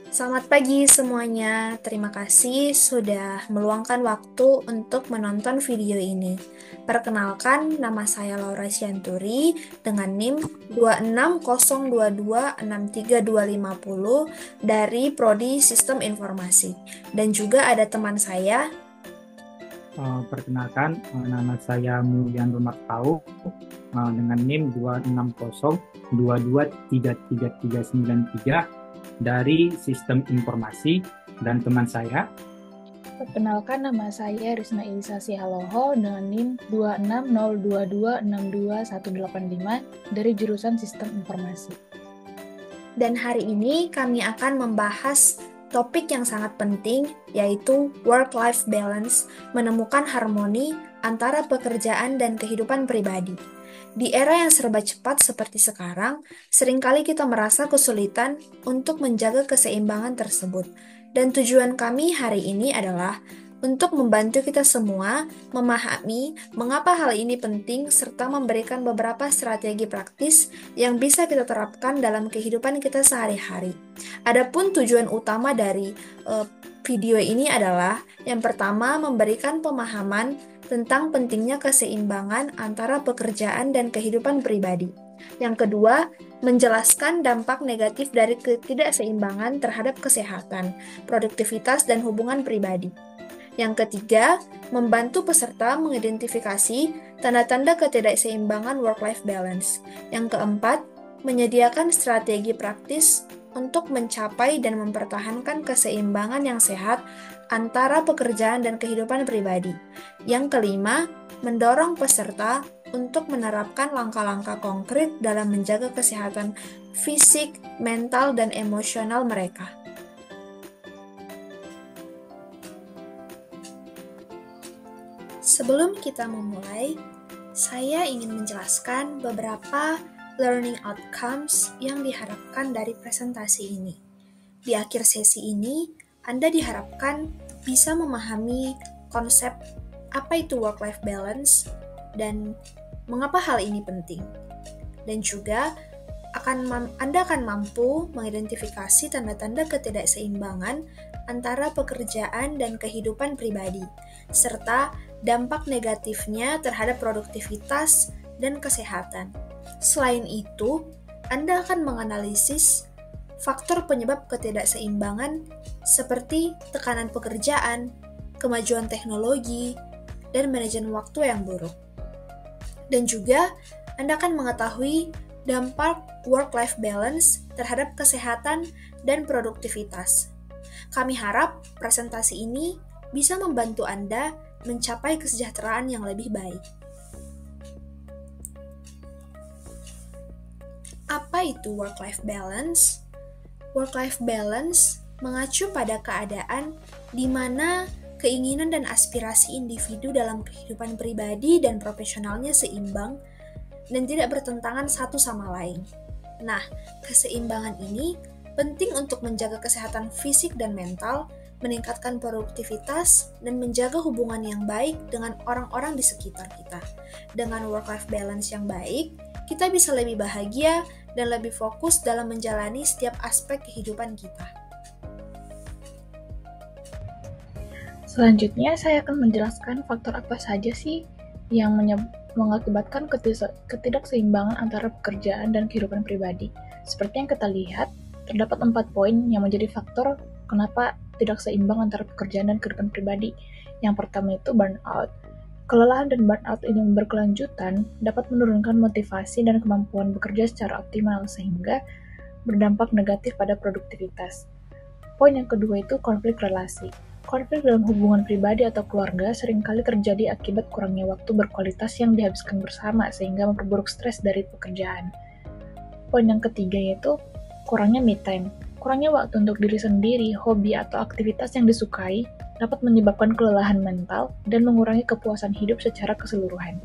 Selamat pagi semuanya. Terima kasih sudah meluangkan waktu untuk menonton video ini. Perkenalkan, nama saya Laura Sianturi dengan NIM 2602263250 dari Prodi Sistem Informasi. Dan juga ada teman saya. Perkenalkan, nama saya Mulyan Rumaktau dengan NIM 26022333393 dari Sistem Informasi dan teman saya. Perkenalkan, nama saya Risna Elisa Sihaloho dengan NIM 260222621185 dari jurusan Sistem Informasi. Dan hari ini kami akan membahas topik yang sangat penting, yaitu work-life balance, menemukan harmoni antara pekerjaan dan kehidupan pribadi. Di era yang serba cepat seperti sekarang, seringkali kita merasa kesulitan untuk menjaga keseimbangan tersebut. Dan tujuan kami hari ini adalah untuk membantu kita semua memahami mengapa hal ini penting serta memberikan beberapa strategi praktis yang bisa kita terapkan dalam kehidupan kita sehari-hari. Adapun tujuan utama dari video ini adalah yang pertama memberikan pemahaman tentang pentingnya keseimbangan antara pekerjaan dan kehidupan pribadi. Yang kedua, menjelaskan dampak negatif dari ketidakseimbangan terhadap kesehatan, produktivitas, dan hubungan pribadi. Yang ketiga, membantu peserta mengidentifikasi tanda-tanda ketidakseimbangan work-life balance. Yang keempat, menyediakan strategi praktis untuk mencapai dan mempertahankan keseimbangan yang sehat antara pekerjaan dan kehidupan pribadi. Yang kelima, mendorong peserta untuk menerapkan langkah-langkah konkret dalam menjaga kesehatan fisik, mental, dan emosional mereka. Sebelum kita memulai, saya ingin menjelaskan beberapa learning outcomes yang diharapkan dari presentasi ini. Di akhir sesi ini, Anda diharapkan bisa memahami konsep apa itu work-life balance dan mengapa hal ini penting. Dan juga Anda akan mampu mengidentifikasi tanda-tanda ketidakseimbangan antara pekerjaan dan kehidupan pribadi, serta dampak negatifnya terhadap produktivitas dan kesehatan. Selain itu, Anda akan menganalisis faktor penyebab ketidakseimbangan seperti tekanan pekerjaan, kemajuan teknologi, dan manajemen waktu yang buruk. Dan juga, Anda akan mengetahui dampak work-life balance terhadap kesehatan dan produktivitas. Kami harap presentasi ini bisa membantu Anda mencapai kesejahteraan yang lebih baik. Apa itu work-life balance? Work-life balance mengacu pada keadaan di mana keinginan dan aspirasi individu dalam kehidupan pribadi dan profesionalnya seimbang dan tidak bertentangan satu sama lain. Nah, keseimbangan ini penting untuk menjaga kesehatan fisik dan mental, meningkatkan produktivitas, dan menjaga hubungan yang baik dengan orang-orang di sekitar kita. Dengan work-life balance yang baik, kita bisa lebih bahagia dan lebih fokus dalam menjalani setiap aspek kehidupan kita. Selanjutnya, saya akan menjelaskan faktor apa saja sih yang mengakibatkan ketidakseimbangan antara pekerjaan dan kehidupan pribadi. Seperti yang kita lihat, terdapat 4 poin yang menjadi faktor kenapa tidak seimbang antara pekerjaan dan kehidupan pribadi. Yang pertama itu burnout. Kelelahan dan burnout ini berkelanjutan dapat menurunkan motivasi dan kemampuan bekerja secara optimal sehingga berdampak negatif pada produktivitas. Poin yang kedua itu konflik relasi. Konflik dalam hubungan pribadi atau keluarga seringkali terjadi akibat kurangnya waktu berkualitas yang dihabiskan bersama sehingga memperburuk stres dari pekerjaan. Poin yang ketiga yaitu kurangnya me time. Kurangnya waktu untuk diri sendiri, hobi, atau aktivitas yang disukai dapat menyebabkan kelelahan mental dan mengurangi kepuasan hidup secara keseluruhan.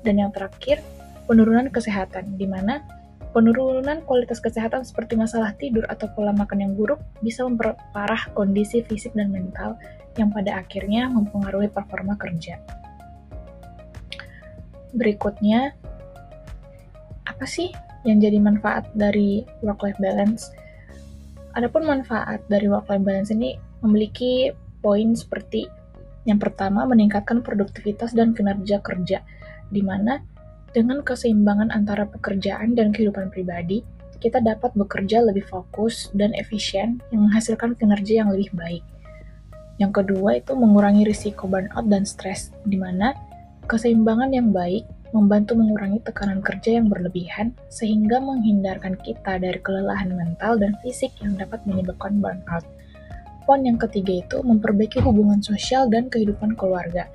Dan yang terakhir, penurunan kesehatan, di mana penurunan kualitas kesehatan seperti masalah tidur atau pola makan yang buruk bisa memperparah kondisi fisik dan mental yang pada akhirnya mempengaruhi performa kerja. Berikutnya, apa sih yang jadi manfaat dari work-life balance? Adapun manfaat dari work-life balance ini memiliki poin seperti yang pertama, meningkatkan produktivitas dan kinerja kerja, di mana dengan keseimbangan antara pekerjaan dan kehidupan pribadi, kita dapat bekerja lebih fokus dan efisien yang menghasilkan kinerja yang lebih baik. Yang kedua itu mengurangi risiko burnout dan stres, di mana keseimbangan yang baik membantu mengurangi tekanan kerja yang berlebihan sehingga menghindarkan kita dari kelelahan mental dan fisik yang dapat menyebabkan burnout. Poin yang ketiga itu memperbaiki hubungan sosial dan kehidupan keluarga.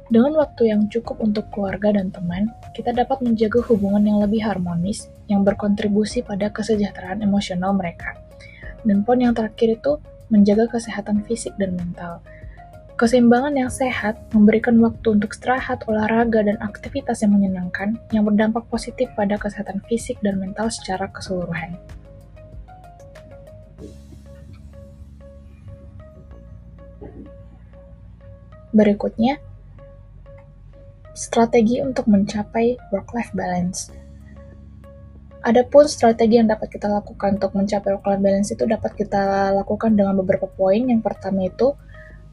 Dengan waktu yang cukup untuk keluarga dan teman, kita dapat menjaga hubungan yang lebih harmonis yang berkontribusi pada kesejahteraan emosional mereka. Dan poin yang terakhir itu menjaga kesehatan fisik dan mental. Keseimbangan yang sehat memberikan waktu untuk istirahat, olahraga, dan aktivitas yang menyenangkan yang berdampak positif pada kesehatan fisik dan mental secara keseluruhan. Berikutnya, strategi untuk mencapai work-life balance. Adapun strategi yang dapat kita lakukan untuk mencapai work-life balance itu dapat kita lakukan dengan beberapa poin. Yang pertama itu,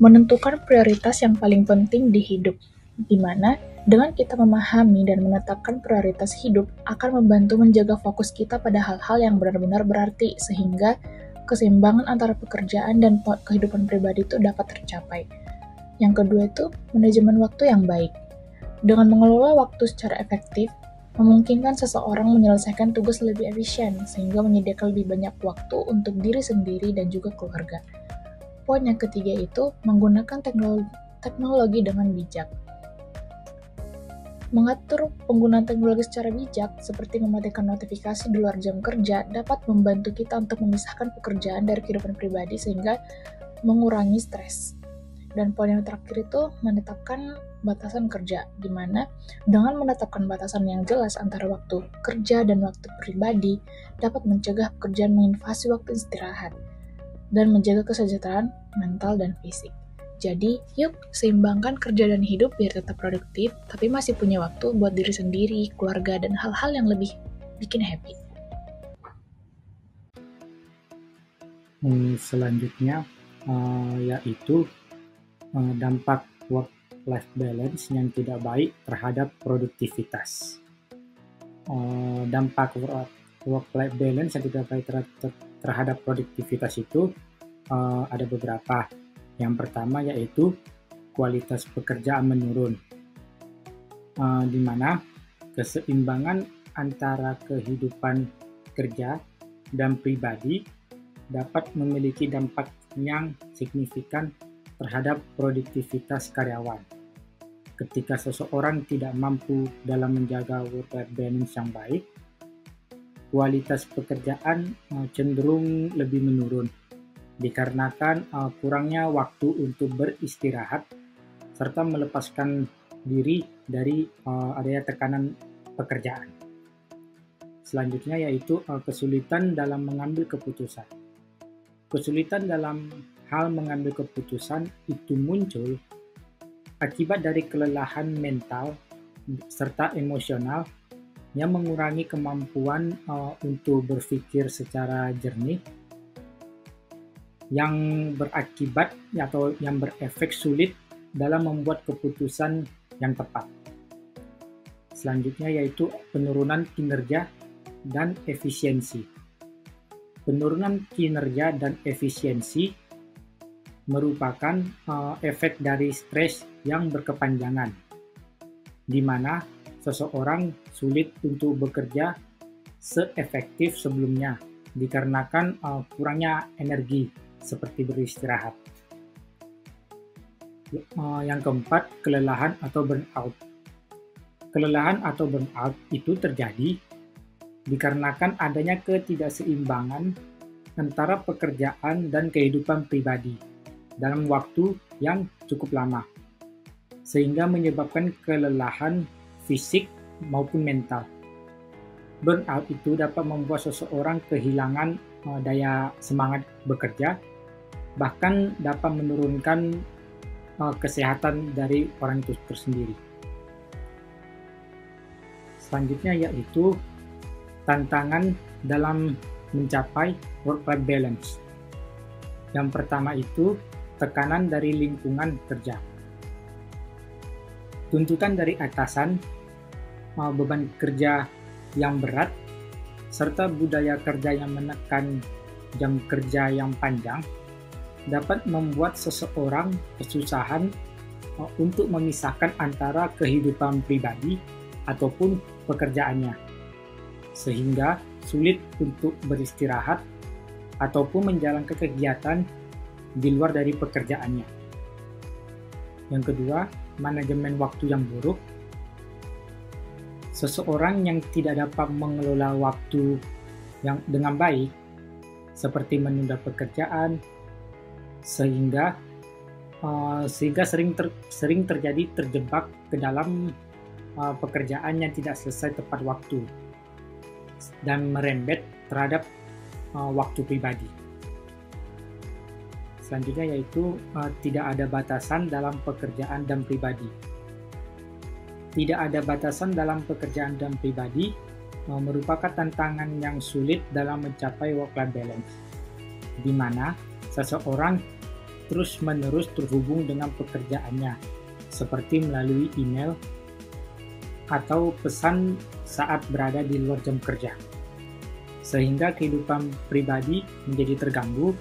menentukan prioritas yang paling penting di hidup, di mana dengan kita memahami dan menetapkan prioritas hidup akan membantu menjaga fokus kita pada hal-hal yang benar-benar berarti, sehingga keseimbangan antara pekerjaan dan kehidupan pribadi itu dapat tercapai. Yang kedua itu, manajemen waktu yang baik. Dengan mengelola waktu secara efektif, memungkinkan seseorang menyelesaikan tugas lebih efisien, sehingga menyediakan lebih banyak waktu untuk diri sendiri dan juga keluarga. Poin yang ketiga itu, menggunakan teknologi dengan bijak. Mengatur penggunaan teknologi secara bijak, seperti mematikan notifikasi di luar jam kerja, dapat membantu kita untuk memisahkan pekerjaan dari kehidupan pribadi sehingga mengurangi stres. Dan poin yang terakhir itu menetapkan batasan kerja, di mana dengan menetapkan batasan yang jelas antara waktu kerja dan waktu pribadi dapat mencegah pekerjaan menginvasi waktu istirahat dan menjaga kesejahteraan mental dan fisik. Jadi, yuk seimbangkan kerja dan hidup biar tetap produktif, tapi masih punya waktu buat diri sendiri, keluarga, dan hal-hal yang lebih bikin happy. Selanjutnya yaitu dampak work-life balance yang tidak baik terhadap produktivitas. Dampak work-life balance yang tidak baik terhadap produktivitas itu ada beberapa. Yang pertama yaitu kualitas pekerjaan menurun, di mana keseimbangan antara kehidupan kerja dan pribadi dapat memiliki dampak yang signifikan terhadap produktivitas karyawan. Ketika seseorang tidak mampu dalam menjaga work-life balance yang baik, kualitas pekerjaan cenderung lebih menurun, dikarenakan kurangnya waktu untuk beristirahat, serta melepaskan diri dari adanya tekanan pekerjaan. Selanjutnya yaitu kesulitan dalam mengambil keputusan. Kesulitan dalam hal mengambil keputusan itu muncul akibat dari kelelahan mental serta emosional yang mengurangi kemampuan untuk berpikir secara jernih, yang berakibat atau yang berefek sulit dalam membuat keputusan yang tepat. Selanjutnya yaitu penurunan kinerja dan efisiensi. Penurunan kinerja dan efisiensi merupakan efek dari stres yang berkepanjangan, di mana seseorang sulit untuk bekerja seefektif sebelumnya dikarenakan kurangnya energi seperti beristirahat. Yang keempat, kelelahan atau burnout. Kelelahan atau burnout itu terjadi dikarenakan adanya ketidakseimbangan antara pekerjaan dan kehidupan pribadi dalam waktu yang cukup lama, sehingga menyebabkan kelelahan fisik maupun mental. Burnout itu dapat membuat seseorang kehilangan daya semangat bekerja, bahkan dapat menurunkan kesehatan dari orang itu tersendiri. Selanjutnya yaitu tantangan dalam mencapai work-life balance. Yang pertama itu tekanan dari lingkungan kerja. Tuntutan dari atasan, beban kerja yang berat, serta budaya kerja yang menekan jam kerja yang panjang dapat membuat seseorang kesusahan untuk memisahkan antara kehidupan pribadi ataupun pekerjaannya, sehingga sulit untuk beristirahat ataupun menjalankan kegiatan di luar dari pekerjaannya. Yang kedua, manajemen waktu yang buruk. Seseorang yang tidak dapat mengelola waktu yang dengan baik, seperti menunda pekerjaan, sehingga sering terjadi terjebak ke dalam pekerjaan yang tidak selesai tepat waktu dan merembet terhadap waktu pribadi. Selanjutnya yaitu tidak ada batasan dalam pekerjaan dan pribadi. Tidak ada batasan dalam pekerjaan dan pribadi merupakan tantangan yang sulit dalam mencapai work-life balance, di mana seseorang terus-menerus terhubung dengan pekerjaannya, seperti melalui email atau pesan saat berada di luar jam kerja, sehingga kehidupan pribadi menjadi terganggu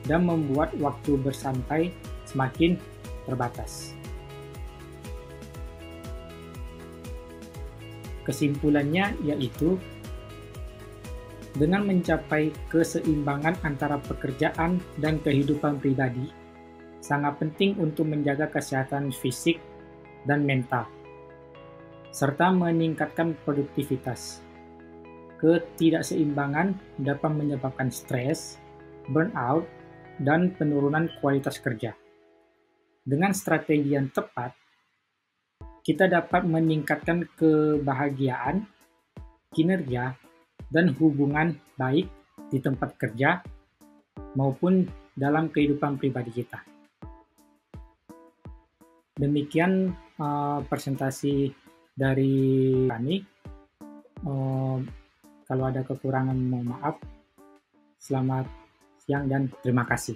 dan membuat waktu bersantai semakin terbatas. Kesimpulannya yaitu, dengan mencapai keseimbangan antara pekerjaan dan kehidupan pribadi, sangat penting untuk menjaga kesehatan fisik dan mental, serta meningkatkan produktivitas. Ketidakseimbangan dapat menyebabkan stres, burnout, dan penurunan kualitas kerja. Dengan strategi yang tepat, kita dapat meningkatkan kebahagiaan, kinerja, dan hubungan baik di tempat kerja maupun dalam kehidupan pribadi kita. Demikian presentasi dari kami. Kalau ada kekurangan mohon maaf. Selamat siang dan terima kasih.